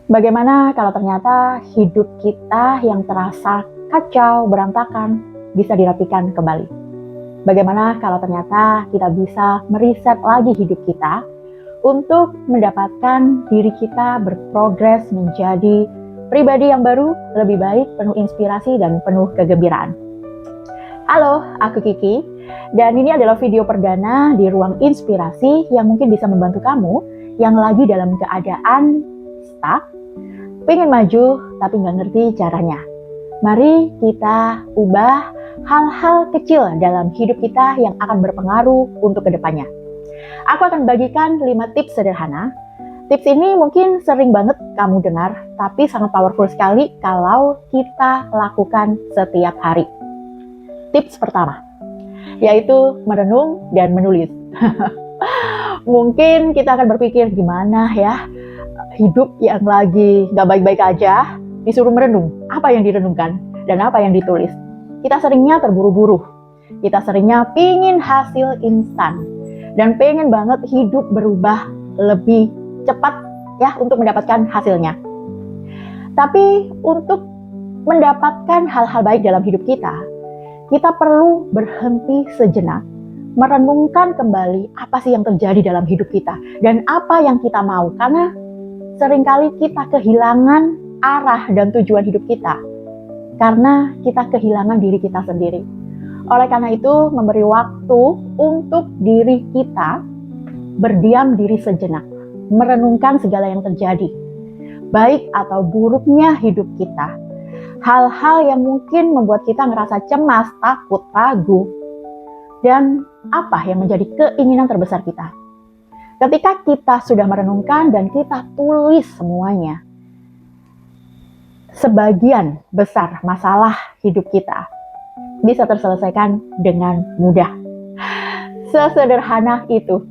Bagaimana kalau ternyata hidup kita yang terasa kacau, berantakan, bisa dirapikan kembali? Bagaimana kalau ternyata kita bisa meriset lagi hidup kita untuk mendapatkan diri kita berprogres menjadi pribadi yang baru, lebih baik, penuh inspirasi dan penuh kegembiraan. Halo, aku Kiki, dan ini adalah video perdana di Ruang Inspirasi yang mungkin bisa membantu kamu yang lagi dalam keadaan stuck, pengen maju tapi nggak ngerti caranya. Mari kita ubah hal-hal kecil dalam hidup kita yang akan berpengaruh untuk kedepannya. Aku akan bagikan 5 tips sederhana. Tips ini mungkin sering banget kamu dengar, tapi sangat powerful sekali kalau kita lakukan setiap hari. Tips pertama, yaitu merenung dan menulis. Mungkin kita akan berpikir, gimana ya, hidup yang lagi gak baik-baik aja, disuruh merenung. Apa yang direnungkan dan apa yang ditulis? Kita seringnya terburu-buru. Kita seringnya pingin hasil instan. Dan pengen banget hidup berubah lebih cepat ya untuk mendapatkan hasilnya. Tapi untuk mendapatkan hal-hal baik dalam hidup kita perlu berhenti sejenak, merenungkan kembali apa sih yang terjadi dalam hidup kita dan apa yang kita mau. Karena seringkali kita kehilangan arah dan tujuan hidup kita karena kita kehilangan diri kita sendiri. Oleh karena itu, memberi waktu untuk diri kita berdiam diri sejenak, merenungkan segala yang terjadi, baik atau buruknya hidup kita. Hal-hal yang mungkin membuat kita ngerasa cemas, takut, ragu, dan apa yang menjadi keinginan terbesar kita. Ketika kita sudah merenungkan dan kita tulis semuanya, sebagian besar masalah hidup kita bisa terselesaikan dengan mudah. Sesederhana itu.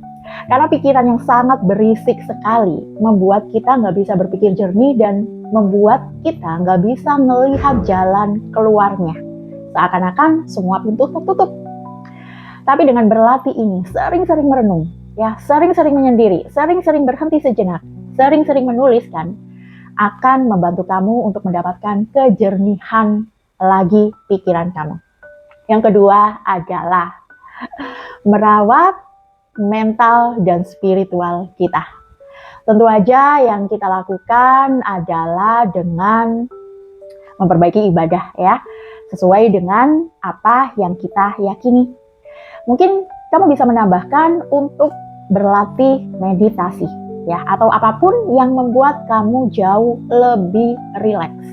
Karena pikiran yang sangat berisik sekali membuat kita nggak bisa berpikir jernih dan membuat kita nggak bisa melihat jalan keluarnya. Seakan-akan semua pintu tertutup. Tapi dengan berlatih ini, sering-sering merenung, ya, sering-sering menyendiri, sering-sering berhenti sejenak, sering-sering menuliskan, akan membantu kamu untuk mendapatkan kejernihan lagi pikiran kamu. Yang kedua adalah merawat mental dan spiritual kita. Tentu aja yang kita lakukan adalah dengan memperbaiki ibadah ya, sesuai dengan apa yang kita yakini. Mungkin kamu bisa menambahkan untuk berlatih meditasi ya, atau apapun yang membuat kamu jauh lebih rileks.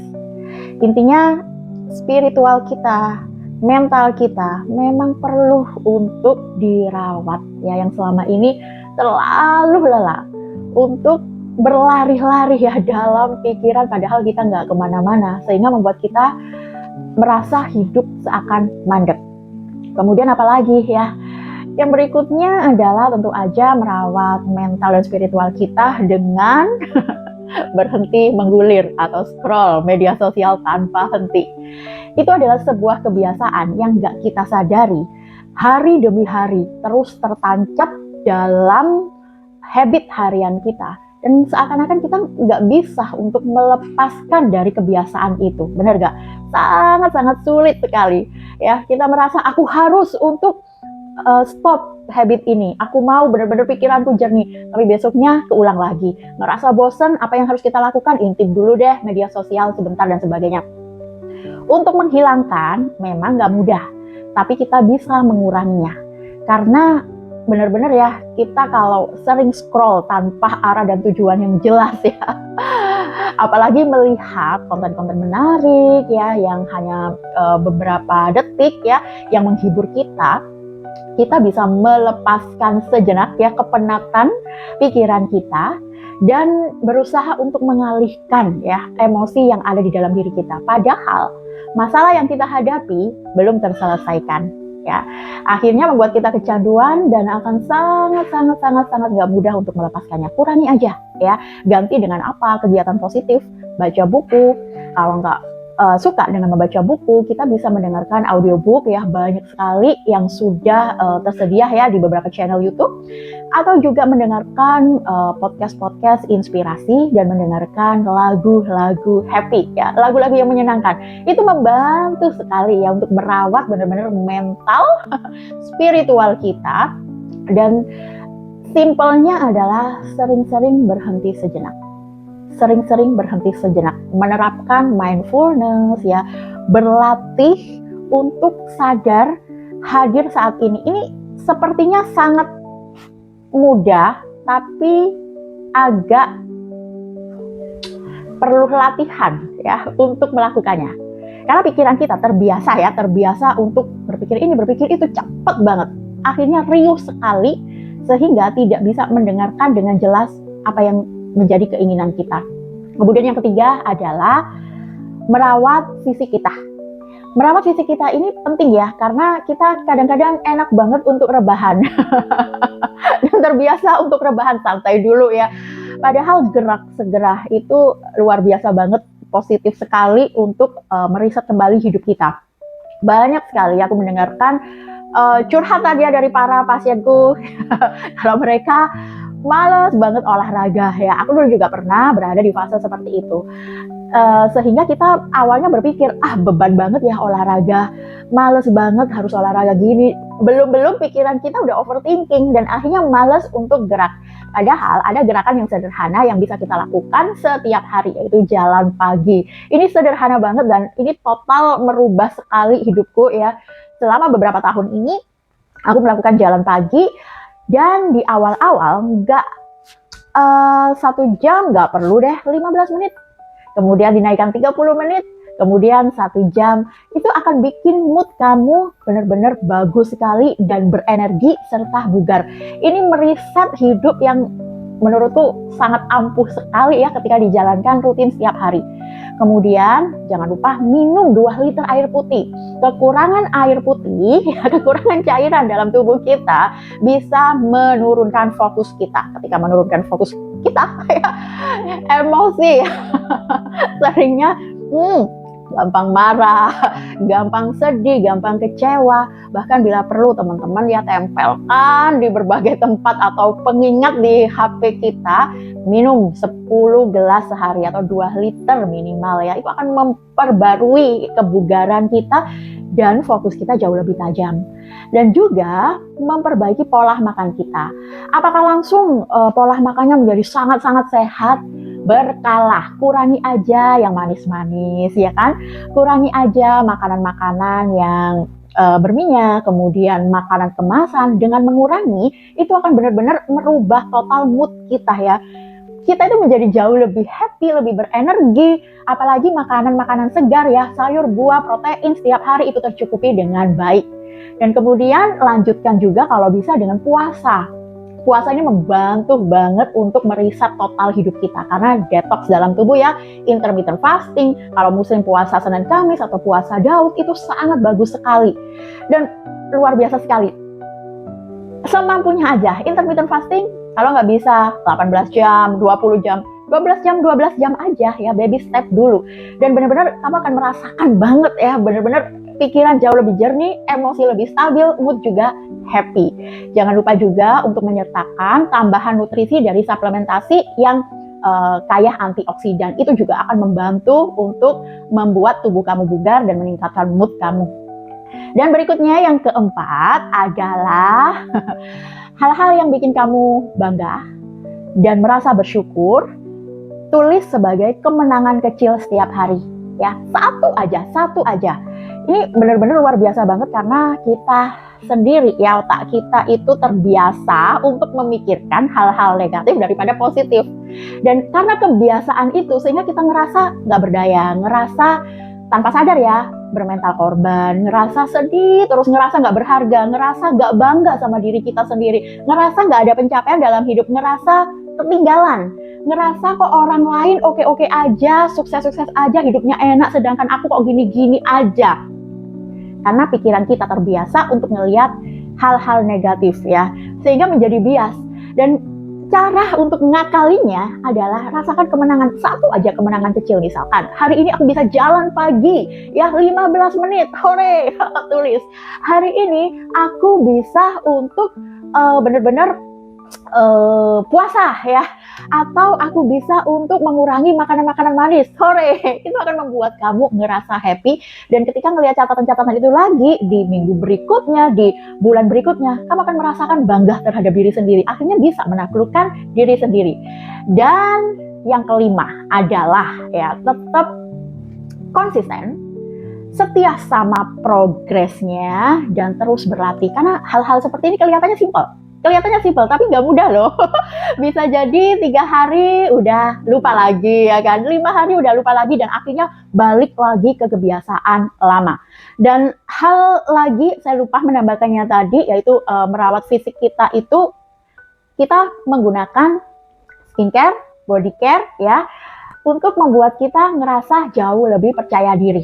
Intinya spiritual kita, mental kita memang perlu untuk dirawat ya, yang selama ini terlalu lelah untuk berlari-lari ya dalam pikiran padahal kita nggak kemana-mana, sehingga membuat kita merasa hidup seakan mandek. Kemudian apalagi ya, yang berikutnya adalah tentu aja merawat mental dan spiritual kita dengan berhenti menggulir atau scroll media sosial tanpa henti. Itu adalah sebuah kebiasaan yang gak kita sadari hari demi hari terus tertancap dalam habit harian kita. Dan seakan-akan kita gak bisa untuk melepaskan dari kebiasaan itu. Benar gak? Sangat-sangat sulit sekali. Ya, kita merasa aku harus untuk stop habit ini. Aku mau benar-benar pikiranku jernih. Tapi besoknya keulang lagi. Ngerasa bosan, apa yang harus kita lakukan? Intip dulu deh media sosial sebentar dan sebagainya. Untuk menghilangkan memang gak mudah, tapi kita bisa menguranginya. Karena benar-benar ya, kita kalau sering scroll tanpa arah dan tujuan yang jelas ya, apalagi melihat konten-konten menarik ya, yang hanya beberapa detik ya, yang menghibur kita bisa melepaskan sejenak ya kepenatan pikiran kita dan berusaha untuk mengalihkan ya emosi yang ada di dalam diri kita. Padahal masalah yang kita hadapi belum terselesaikan ya. Akhirnya membuat kita kecanduan dan akan sangat gak mudah untuk melepaskannya. Kurangi aja ya. Ganti dengan apa? Kegiatan positif, baca buku, kalau nggak suka dengan membaca buku, kita bisa mendengarkan audiobook ya, banyak sekali yang sudah tersedia ya di beberapa channel YouTube, atau juga mendengarkan podcast-podcast inspirasi dan mendengarkan lagu-lagu happy ya, lagu-lagu yang menyenangkan. Itu membantu sekali ya untuk merawat benar-benar mental, spiritual kita. Dan simpelnya adalah sering-sering berhenti sejenak. Sering-sering berhenti sejenak, menerapkan mindfulness ya, berlatih untuk sadar hadir saat ini. Ini sepertinya sangat mudah, tapi agak perlu latihan ya untuk melakukannya. Karena pikiran kita terbiasa untuk berpikir ini, berpikir itu, cepat banget. Akhirnya riuh sekali sehingga tidak bisa mendengarkan dengan jelas apa yang menjadi keinginan kita. Kemudian yang ketiga adalah merawat fisik kita. Merawat fisik kita ini penting ya, karena kita kadang-kadang enak banget untuk rebahan. Dan terbiasa untuk rebahan, santai dulu ya. Padahal gerak segera itu luar biasa banget, positif sekali untuk mereset kembali hidup kita. Banyak sekali aku mendengarkan curhatan ya dari para pasienku. Kalau mereka males banget olahraga ya. Aku dulu juga pernah berada di fase seperti itu. Sehingga kita awalnya berpikir, beban banget ya olahraga. Males banget harus olahraga gini. Belum pikiran kita udah overthinking dan akhirnya males untuk gerak. Padahal ada gerakan yang sederhana yang bisa kita lakukan setiap hari, yaitu jalan pagi. Ini sederhana banget dan ini total merubah sekali hidupku ya. Selama beberapa tahun ini aku melakukan jalan pagi. Dan di awal-awal nggak 1 jam, nggak perlu deh 15 menit. Kemudian dinaikkan 30 menit, kemudian 1 jam. Itu akan bikin mood kamu benar-benar bagus sekali dan berenergi serta bugar. Ini mereset hidup yang menurutku sangat ampuh sekali ya ketika dijalankan rutin setiap hari. Kemudian jangan lupa minum 2 liter air putih. Kekurangan air putih, kekurangan cairan dalam tubuh kita bisa menurunkan fokus kita. Ketika menurunkan fokus kita, emosi, seringnya gampang marah, gampang sedih, gampang kecewa. Bahkan bila perlu teman-teman ya tempelkan di berbagai tempat atau pengingat di HP kita, minum 10 gelas sehari atau 2 liter minimal ya. Itu akan memperbarui kebugaran kita dan fokus kita jauh lebih tajam. Dan juga memperbaiki pola makan kita. Apakah langsung pola makannya menjadi sangat-sangat sehat? Berkala, kurangi aja yang manis-manis ya kan, kurangi aja makanan-makanan yang berminyak, kemudian makanan kemasan. Dengan mengurangi itu akan benar-benar merubah total mood kita ya. Kita itu menjadi jauh lebih happy, lebih berenergi, apalagi makanan-makanan segar ya, sayur, buah, protein setiap hari itu tercukupi dengan baik. Dan kemudian lanjutkan juga kalau bisa dengan puasa. Puasa ini membantu banget untuk mereset total hidup kita karena detox dalam tubuh ya, intermittent fasting. Kalau musim puasa Senin Kamis atau puasa Daud itu sangat bagus sekali dan luar biasa sekali. Semampunya aja, intermittent fasting kalau nggak bisa 18 jam, 20 jam, 12 jam aja ya, baby step dulu. Dan benar-benar kamu akan merasakan banget ya, benar-benar pikiran jauh lebih jernih, emosi lebih stabil, mood juga happy. Jangan lupa juga untuk menyertakan tambahan nutrisi dari suplementasi yang kaya antioksidan. Itu juga akan membantu untuk membuat tubuh kamu bugar dan meningkatkan mood kamu. Dan berikutnya yang keempat adalah hal-hal yang bikin kamu bangga dan merasa bersyukur. Tulis sebagai kemenangan kecil setiap hari. Ya, satu aja. Ini benar-benar luar biasa banget karena kita sendiri ya, otak kita itu terbiasa untuk memikirkan hal-hal negatif daripada positif. Dan karena kebiasaan itu sehingga kita ngerasa nggak berdaya, ngerasa tanpa sadar ya bermental korban, ngerasa sedih, terus ngerasa nggak berharga, ngerasa nggak bangga sama diri kita sendiri, ngerasa nggak ada pencapaian dalam hidup, ngerasa ketinggalan, ngerasa kok orang lain oke-oke aja, sukses-sukses aja, hidupnya enak, sedangkan aku kok gini-gini aja. Karena pikiran kita terbiasa untuk melihat hal-hal negatif ya, sehingga menjadi bias. Dan Cara untuk mengakalinya adalah rasakan kemenangan, satu aja kemenangan kecil. Misalkan hari ini aku bisa jalan pagi ya 15 menit, hore. Tulis hari ini aku bisa untuk benar-benar puasa ya, atau aku bisa untuk mengurangi makanan-makanan manis, sore. Itu akan membuat kamu ngerasa happy, dan ketika ngelihat catatan-catatan itu lagi di minggu berikutnya, di bulan berikutnya, kamu akan merasakan bangga terhadap diri sendiri, akhirnya bisa menaklukkan diri sendiri. Dan yang kelima adalah ya tetap konsisten, setia sama progresnya, dan terus berlatih. Karena hal-hal seperti ini kelihatannya simpel, tapi nggak mudah loh. Bisa jadi 3 hari udah lupa lagi ya kan, 5 hari udah lupa lagi, dan akhirnya balik lagi ke kebiasaan lama. Dan hal lagi saya lupa menambahkannya tadi, yaitu merawat fisik kita itu kita menggunakan skincare, body care ya, untuk membuat kita ngerasa jauh lebih percaya diri.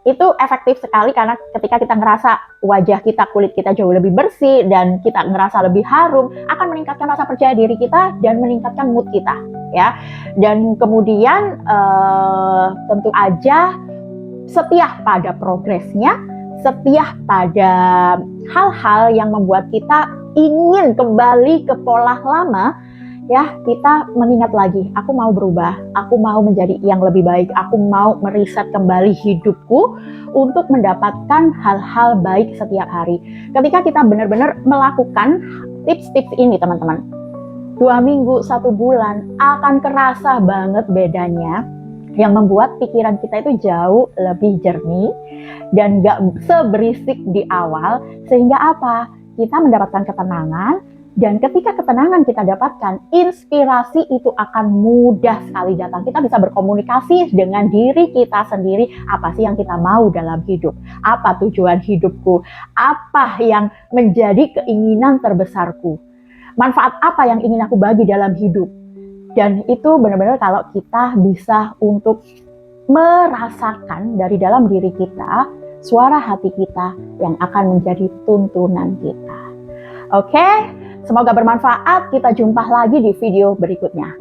Itu efektif sekali, karena ketika kita ngerasa wajah kita, kulit kita jauh lebih bersih, dan kita ngerasa lebih harum, akan meningkatkan rasa percaya diri kita dan meningkatkan mood kita ya. Dan kemudian tentu aja setia pada progresnya, setia pada hal-hal yang membuat kita ingin kembali ke pola lama ya. Kita mengingat lagi, aku mau berubah, aku mau menjadi yang lebih baik, aku mau meriset kembali hidupku untuk mendapatkan hal-hal baik setiap hari. Ketika kita benar-benar melakukan tips-tips ini teman-teman, 2 minggu, 1 bulan akan kerasa banget bedanya, yang membuat pikiran kita itu jauh lebih jernih dan gak seberisik di awal. Sehingga apa? Kita mendapatkan ketenangan, dan ketika ketenangan kita dapatkan, inspirasi itu akan mudah sekali datang. Kita bisa berkomunikasi dengan diri kita sendiri, apa sih yang kita mau dalam hidup, apa tujuan hidupku, apa yang menjadi keinginan terbesarku, manfaat apa yang ingin aku bagi dalam hidup. Dan itu benar-benar kalau kita bisa untuk merasakan dari dalam diri kita, suara hati kita yang akan menjadi tuntunan kita. Oke? Semoga bermanfaat. Kita jumpa lagi di video berikutnya.